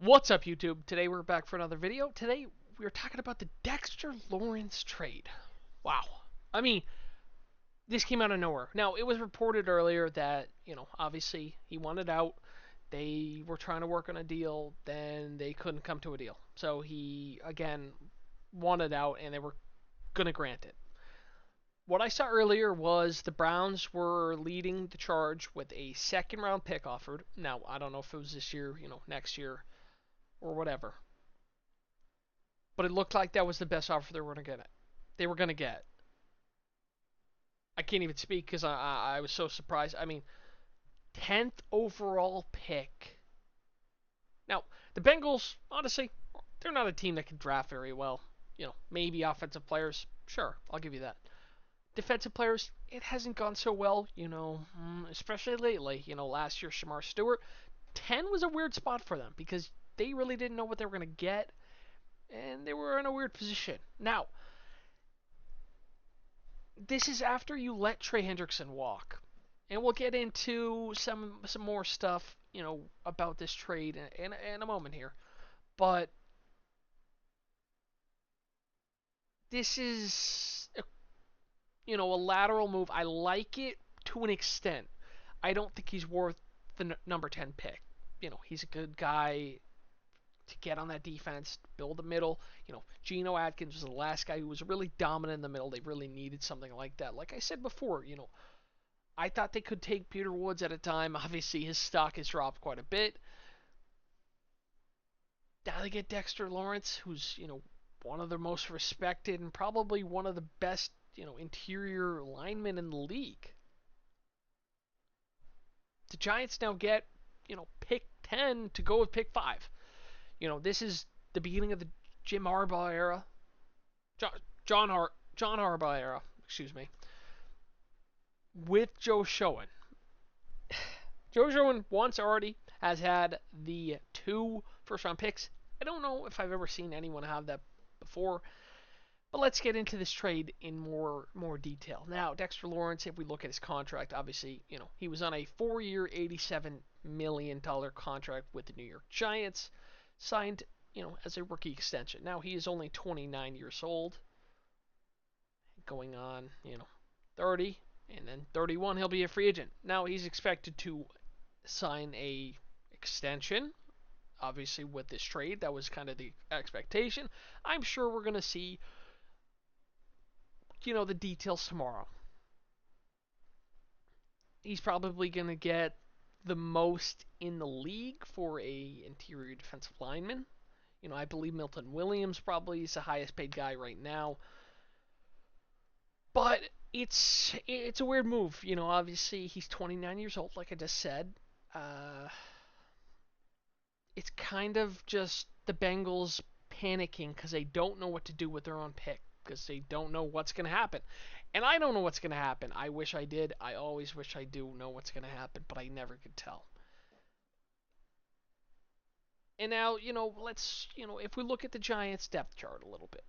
What's up, YouTube? Today we're back for another video. Today we're talking about the Dexter Lawrence trade. Wow. I mean, this came out of nowhere. Now, it was reported earlier that, obviously he wanted out. They were trying to work on a deal, then they couldn't come to a deal. So he, again, wanted out, and they were going to grant it. What I saw earlier was the Browns were leading the charge with a second round pick offered. Now, I don't know if it was this year, next year, or whatever. But it looked like that was the best offer they were going to get. They were going to get. I can't even speak because I was so surprised. I mean, 10th overall pick. Now, the Bengals, honestly, they're not a team that can draft very well. Maybe offensive players. Sure, I'll give you that. Defensive players, it hasn't gone so well, especially lately. Last year, Shamar Stewart. 10 was a weird spot for them because they really didn't know what they were going to get, and they were in a weird position. Now, this is after you let Trey Hendrickson walk. And we'll get into some more stuff, about this trade in a moment here. But this is a lateral move. I like it to an extent. I don't think he's worth the number 10 pick. He's a good guy to get on that defense, build the middle. Geno Atkins was the last guy who was really dominant in the middle. They really needed something like that. Like I said before, I thought they could take Peter Woods at a time. Obviously, his stock has dropped quite a bit. Now they get Dexter Lawrence, who's, one of the most respected and probably one of the best, interior linemen in the league. The Giants now get, pick 10 to go with pick 5. This is the beginning of the Jim Harbaugh era. John Harbaugh era, excuse me. With Joe Schoen. Joe Schoen once already has had the 2 first-round picks. I don't know if I've ever seen anyone have that before. But let's get into this trade in more detail. Now, Dexter Lawrence, if we look at his contract, obviously, he was on a 4-year, $87 million contract with the New York Giants, signed, as a rookie extension. Now, he is only 29 years old, going on, 30, and then 31, he'll be a free agent. Now, he's expected to sign a extension, obviously, with this trade. That was kind of the expectation. I'm sure we're going to see the details tomorrow. He's probably going to get the most in the league for a interior defensive lineman. I believe Milton Williams probably is the highest paid guy right now. But it's a weird move. Obviously he's 29 years old, like I just said. It's kind of just the Bengals panicking because they don't know what to do with their own pick, because they don't know what's going to happen. And I don't know what's going to happen. I wish I did. I always wish I do know what's going to happen, but I never could tell. And now, let's, if we look at the Giants' depth chart a little bit,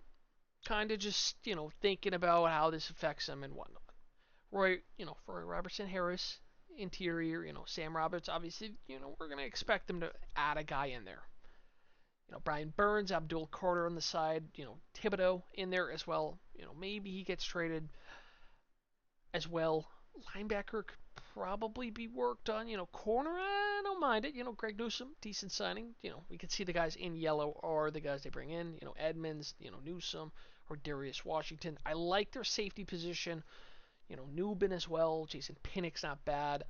kind of just, thinking about how this affects them and whatnot. Roy Robertson Harris, interior, Sam Roberts, obviously, we're going to expect them to add a guy in there. Brian Burns, Abdul Carter on the side, Thibodeau in there as well. Maybe he gets traded as well. Linebacker could probably be worked on. Corner, I don't mind it. Greg Newsome, decent signing. We can see the guys in yellow or the guys they bring in. Edmonds, Newsome, or Darius Washington. I like their safety position. Newbin as well. Jason Pinnock's not bad.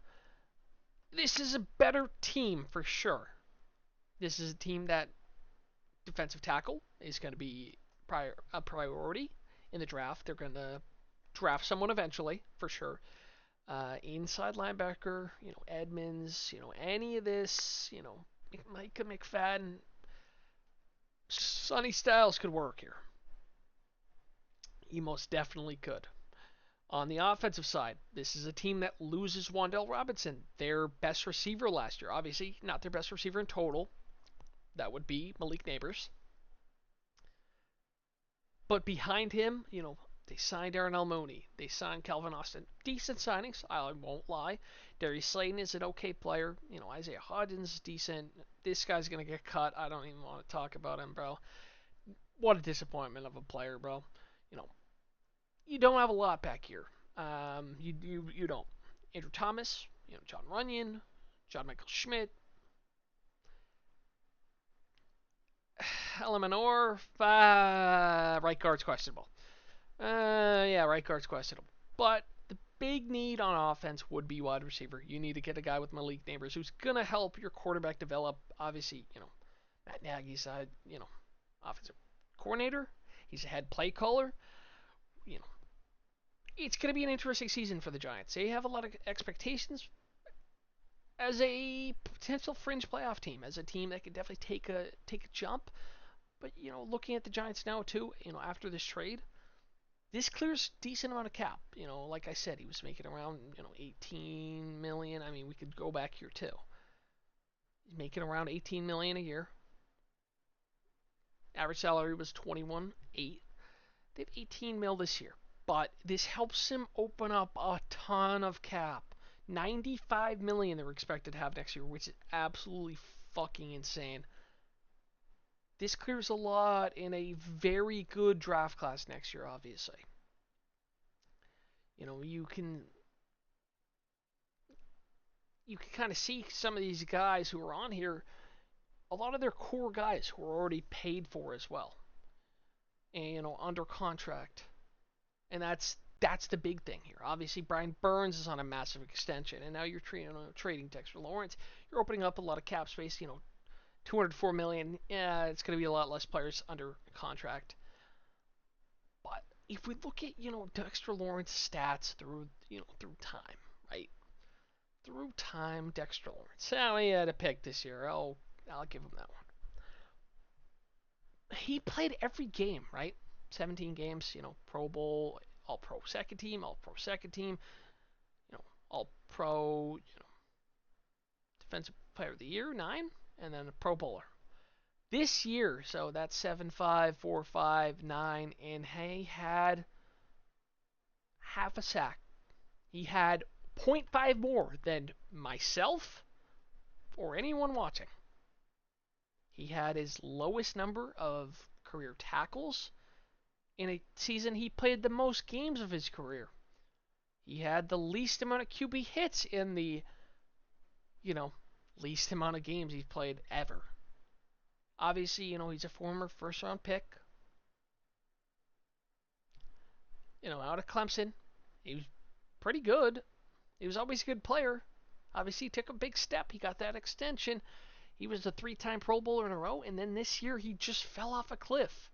This is a better team for sure. This is a team that defensive tackle is going to be a priority in the draft. They're going to draft someone eventually, for sure. Inside linebacker, Edmonds, any of this, Micah McFadden, Sonny Styles could work here. He most definitely could. On the offensive side, this is a team that loses Wan'Dale Robinson, their best receiver last year. Obviously, not their best receiver in total. That would be Malik Neighbors. But behind him, They signed Darnell Mooney. They signed Calvin Austin. Decent signings, I won't lie. Darius Slayton is an okay player. Isaiah Hodgins is decent. This guy's going to get cut. I don't even want to talk about him, bro. What a disappointment of a player, bro. You know, you don't have a lot back here. You don't. Andrew Thomas, John Runyon, John Michael Schmidt, Eleanor, right guard's questionable. Yeah, right guard's questionable. But the big need on offense would be wide receiver. You need to get a guy with Malik Neighbors who's gonna help your quarterback develop. Obviously, Matt Nagy's offensive coordinator. He's a head play caller. You know, it's gonna be an interesting season for the Giants. They have a lot of expectations as a potential fringe playoff team, as a team that could definitely take a jump. But looking at the Giants now too, after this trade, this clears a decent amount of cap. Like I said, he was making around 18 million. I mean, we could go back here too. He's making around 18 million a year. Average salary was 21.8. They have 18 mil this year, but this helps him open up a ton of cap. 95 million they're expected to have next year, which is absolutely fucking insane. This clears a lot in a very good draft class next year, obviously. You can kind of see some of these guys who are on here, a lot of their core guys who are already paid for as well, and under contract, and that's the big thing here. Obviously, Brian Burns is on a massive extension, and now you're trading Dexter Lawrence. You're opening up a lot of cap space. 204 million. Yeah, it's going to be a lot less players under contract. But if we look at Dexter Lawrence's stats through time, right? Through time, Dexter Lawrence. So he had a pick this year. I'll give him that one. He played every game, right? 17 games. Pro Bowl, All Pro second team, All Pro second team. All Pro. Defensive Player of the Year 9, and then a Pro Bowler. This year, so that's 7-5, 4-5, 9, and he had half a sack. He had zero point 0.5 more than myself or anyone watching. He had his lowest number of career tackles in a season he played the most games of his career. He had the least amount of QB hits in the, least amount of games he's played ever. Obviously, he's a former first round pick. Out of Clemson. He was pretty good. He was always a good player. Obviously, he took a big step. He got that extension. He was a 3-time Pro Bowler in a row, and then this year he just fell off a cliff.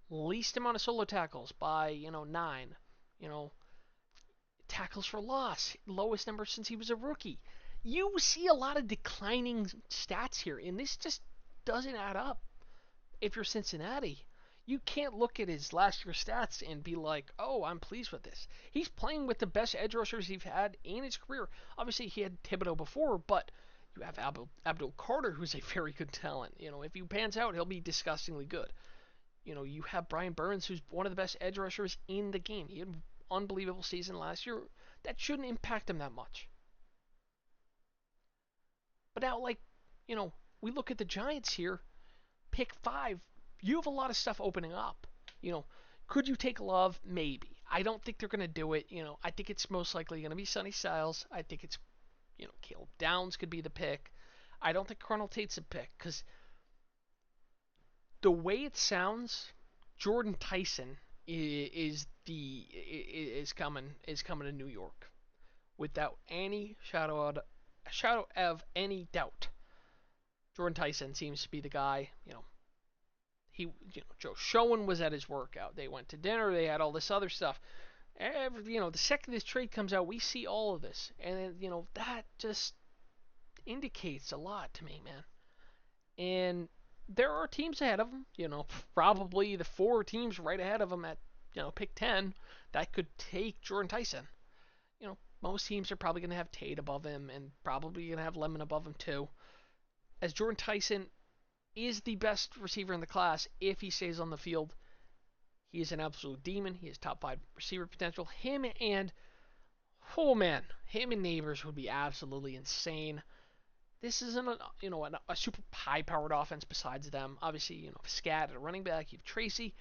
Least amount of solo tackles by 9. Tackles for loss, lowest number since he was a rookie. You see a lot of declining stats here, and this just doesn't add up. If you're Cincinnati, you can't look at his last year's stats and be like, oh, I'm pleased with this. He's playing with the best edge rushers he's had in his career. Obviously, he had Thibodeau before, but you have Abdul Carter, who's a very good talent. If he pans out, he'll be disgustingly good. You have Brian Burns, who's one of the best edge rushers in the game. He had an unbelievable season last year. That shouldn't impact him that much. But now, we look at the Giants here, pick 5, you have a lot of stuff opening up. Could you take Love? Maybe. I don't think they're going to do it. I think it's most likely going to be Sonny Styles. I think it's, Caleb Downs could be the pick. I don't think Colonel Tate's a pick because the way it sounds, Jordan Tyson is coming to New York without any shadow of any doubt. Jordan Tyson seems to be the guy. Joe Schoen was at his workout. They went to dinner. They had all this other stuff. The second this trade comes out, we see all of this, and that just indicates a lot to me, man. And there are teams ahead of them. Probably the 4 teams right ahead of them at pick 10 that could take Jordan Tyson. Most teams are probably going to have Tate above him and probably going to have Lemon above him too. As Jordan Tyson is the best receiver in the class if he stays on the field. He is an absolute demon. He has top 5 receiver potential. Him and, oh man, him and Neighbors would be absolutely insane. This isn't a super high-powered offense besides them. Obviously, Scat at a running back. You have Tracy.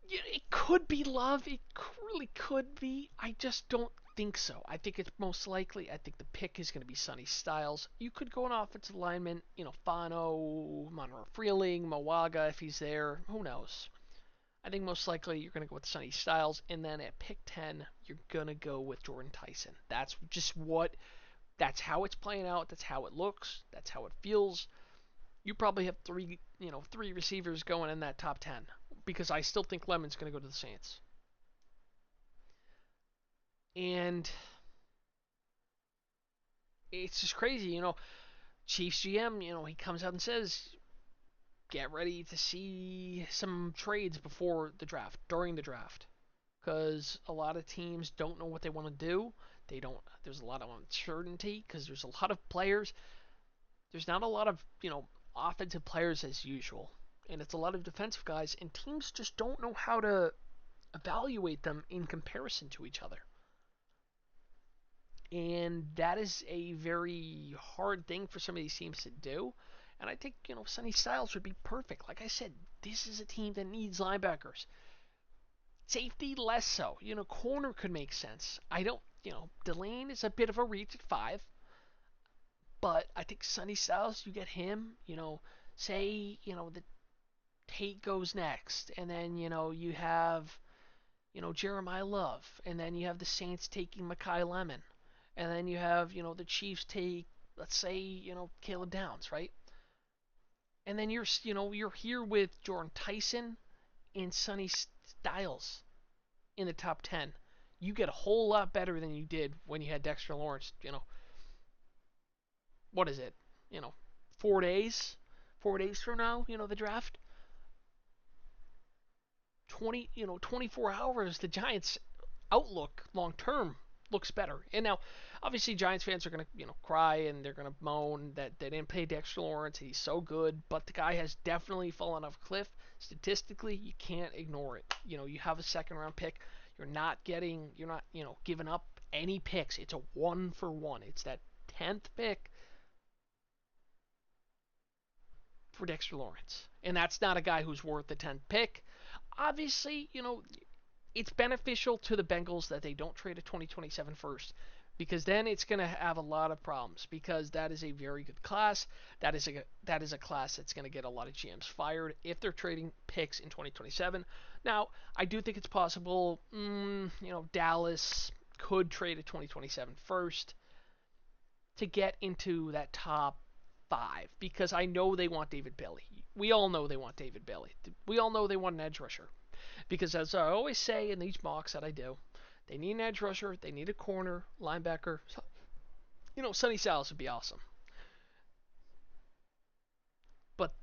It could be Love. It really could be. I just don't think so. I think it's most likely. I think the pick is going to be Sonny Styles. You could go an offensive lineman, Fano, Monroe Freeling, Mawaga if he's there. Who knows? I think most likely you're going to go with Sonny Styles, and then at pick 10, you're going to go with Jordan Tyson. That's how it's playing out. That's how it looks. That's how it feels. You probably have three receivers going in that top 10 because I still think Lemon's going to go to the Saints. And it's just crazy, Chiefs GM, he comes out and says, get ready to see some trades before the draft, during the draft, because a lot of teams don't know what they want to do. They don't. There's a lot of uncertainty because there's a lot of players. There's not a lot of offensive players as usual, and it's a lot of defensive guys, and teams just don't know how to evaluate them in comparison to each other. And that is a very hard thing for some of these teams to do. And I think, Sonny Styles would be perfect. Like I said, this is a team that needs linebackers. Safety, less so. Corner could make sense. I don't, Delane is a bit of a reach at 5. But I think Sonny Styles, you get him, say, the Tate goes next. And then, you have, Jeremiah Love. And then you have the Saints taking Mekhi Lemon. And then you have, the Chiefs take, let's say, Caleb Downs, right? And then you're here with Jordan Tyson and Sonny Styles in the top 10. You get a whole lot better than you did when you had Dexter Lawrence, what is it? 4 days? 4 days from now, the draft. 24 hours, the Giants' outlook long term looks better. And now, obviously, Giants fans are gonna, cry and they're gonna moan that they didn't pay Dexter Lawrence. He's so good, but the guy has definitely fallen off a cliff. Statistically, you can't ignore it. You have a second round pick. You're not, giving up any picks. It's a 1-for-1. It's that 10th pick for Dexter Lawrence, and that's not a guy who's worth the 10th pick. Obviously, it's beneficial to the Bengals that they don't trade a 2027 first, because then it's going to have a lot of problems, because that is a very good class. That is a class that's going to get a lot of GMs fired if they're trading picks in 2027. Now, I do think it's possible, Dallas could trade a 2027 first to get into that top 5, because I know they want David Bailey. We all know they want David Bailey. We all know they want an edge rusher. Because as I always say in these mocks that I do, they need an edge rusher, they need a corner, linebacker. Sonny Styles would be awesome. But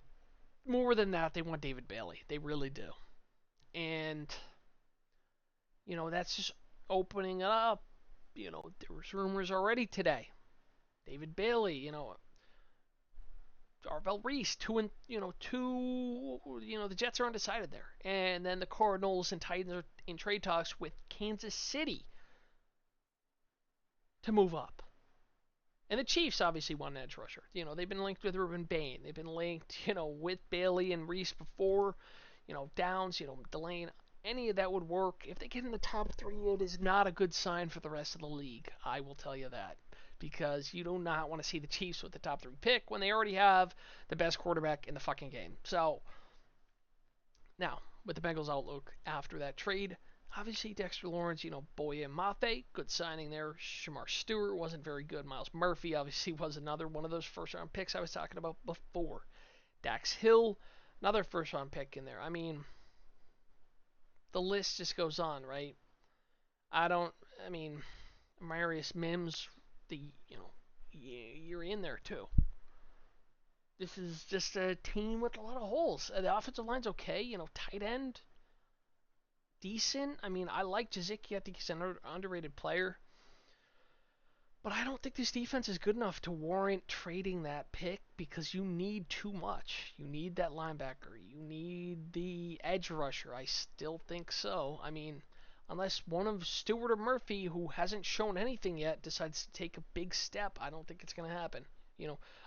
more than that, they want David Bailey. They really do. And, that's just opening it up. There was rumors already today. David Bailey, Darvell Reese, the Jets are undecided there. And then the Cardinals and Titans are in trade talks with Kansas City to move up. And the Chiefs obviously want an edge rusher. They've been linked with Ruben Bain. They've been linked, with Bailey and Reese before. Downs, Delane. Any of that would work. If they get in the top 3, it is not a good sign for the rest of the league. I will tell you that. Because you do not want to see the Chiefs with the top 3 pick when they already have the best quarterback in the fucking game. So, now, with the Bengals outlook after that trade, obviously Dexter Lawrence, Boye and Mafe, good signing there. Shamar Stewart wasn't very good. Miles Murphy obviously was another one of those first round picks I was talking about before. Dax Hill, another first round pick in there. I mean, the list just goes on, right? Marius Mims, you're in there too. This is just a team with a lot of holes. The offensive line's okay, tight end, decent. I like Jazicki. I think he's an underrated player. But I don't think this defense is good enough to warrant trading that pick because you need too much. You need that linebacker. You need the edge rusher. I still think so. I mean, unless one of Stewart or Murphy, who hasn't shown anything yet, decides to take a big step, I don't think it's going to happen.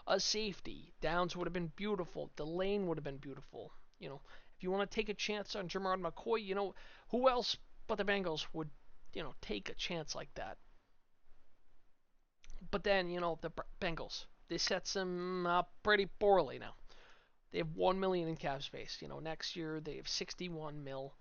A safety. Downs would have been beautiful. Delane would have been beautiful. If you want to take a chance on Gerard McCoy, who else but the Bengals would, take a chance like that? But then, the Bengals, this sets them up pretty poorly now. They have 1 million in cap space. Next year they have 61 mil,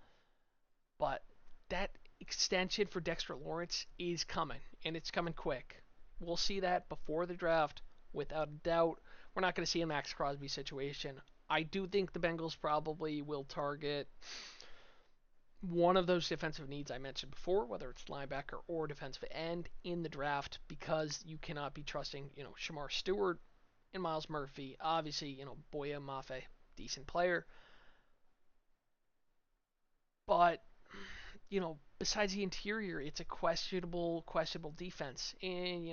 but that extension for Dexter Lawrence is coming, and it's coming quick. We'll see that before the draft, without a doubt. We're not going to see a Max Crosby situation. I do think the Bengals probably will target one of those defensive needs I mentioned before, whether it's linebacker or defensive end in the draft, because you cannot be trusting, Shamar Stewart and Miles Murphy. Obviously, Boya Mafe, decent player. But, besides the interior, it's a questionable defense. And,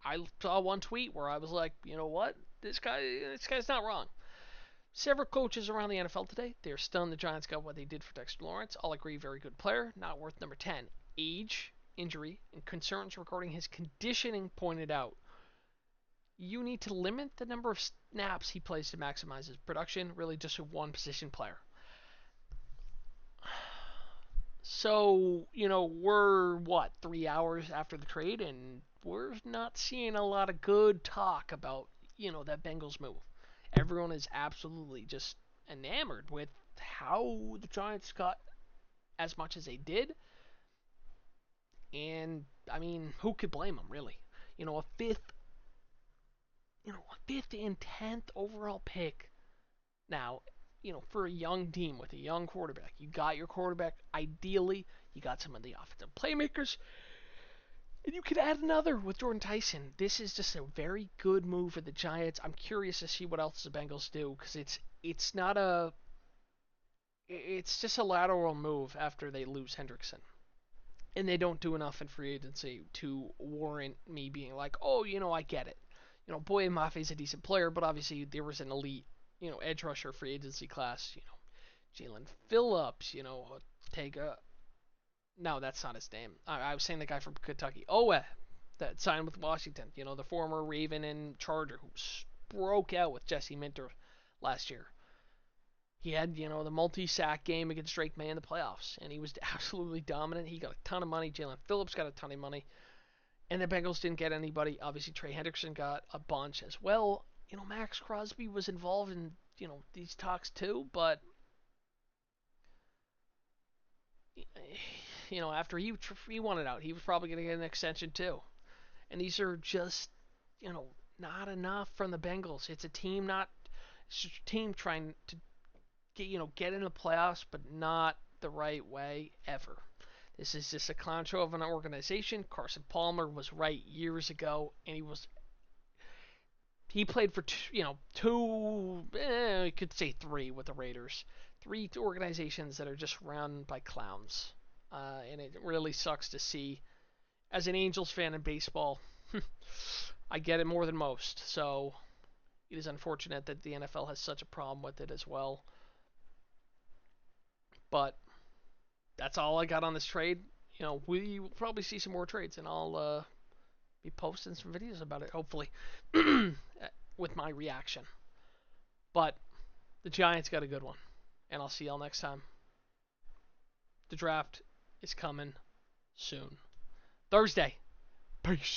I saw one tweet where I was like, you know what? This guy's not wrong. Several coaches around the NFL today, they're stunned the Giants got what they did for Dexter Lawrence. All agree, very good player, not worth number 10. Age, injury, and concerns regarding his conditioning pointed out. You need to limit the number of snaps he plays to maximize his production, really just a one position player. So, we're 3 hours after the trade, and we're not seeing a lot of good talk about, that Bengals move. Everyone is absolutely just enamored with how the Giants got as much as they did. And I mean, who could blame them really? A fifth and 10th overall pick. Now, for a young team with a young quarterback, you got your quarterback. Ideally, you got some of the offensive playmakers, and you could add another with Jordan Tyson. This is just a very good move for the Giants. I'm curious to see what else the Bengals do because it's not a it's just a lateral move after they lose Hendrickson. And they don't do enough in free agency to warrant me being like, oh, I get it. Boy Maffei's a decent player, but obviously there was an elite, edge rusher free agency class. Jalen Phillips, take a. No, that's not his name. I was saying the guy from Kentucky. That signed with Washington. The former Raven and Charger who broke out with Jesse Minter last year. He had, the multi-sack game against Drake May in the playoffs, and he was absolutely dominant. He got a ton of money. Jalen Phillips got a ton of money. And the Bengals didn't get anybody. Obviously, Trey Hendrickson got a bunch as well. Max Crosby was involved in, these talks too, but, after he wanted out, he was probably going to get an extension too. And these are just, not enough from the Bengals. It's a team trying to get in the playoffs, but not the right way ever. This is just a clown show of an organization. Carson Palmer was right years ago, and he played for two, you could say three with the Raiders, three organizations that are just run by clowns, and it really sucks to see. As an Angels fan in baseball, I get it more than most, so it is unfortunate that the NFL has such a problem with it as well. But that's all I got on this trade. We will probably see some more trades, and I'll be posting some videos about it, hopefully, with my reaction. But the Giants got a good one, and I'll see y'all next time. The draft is coming soon. Thursday. Peace.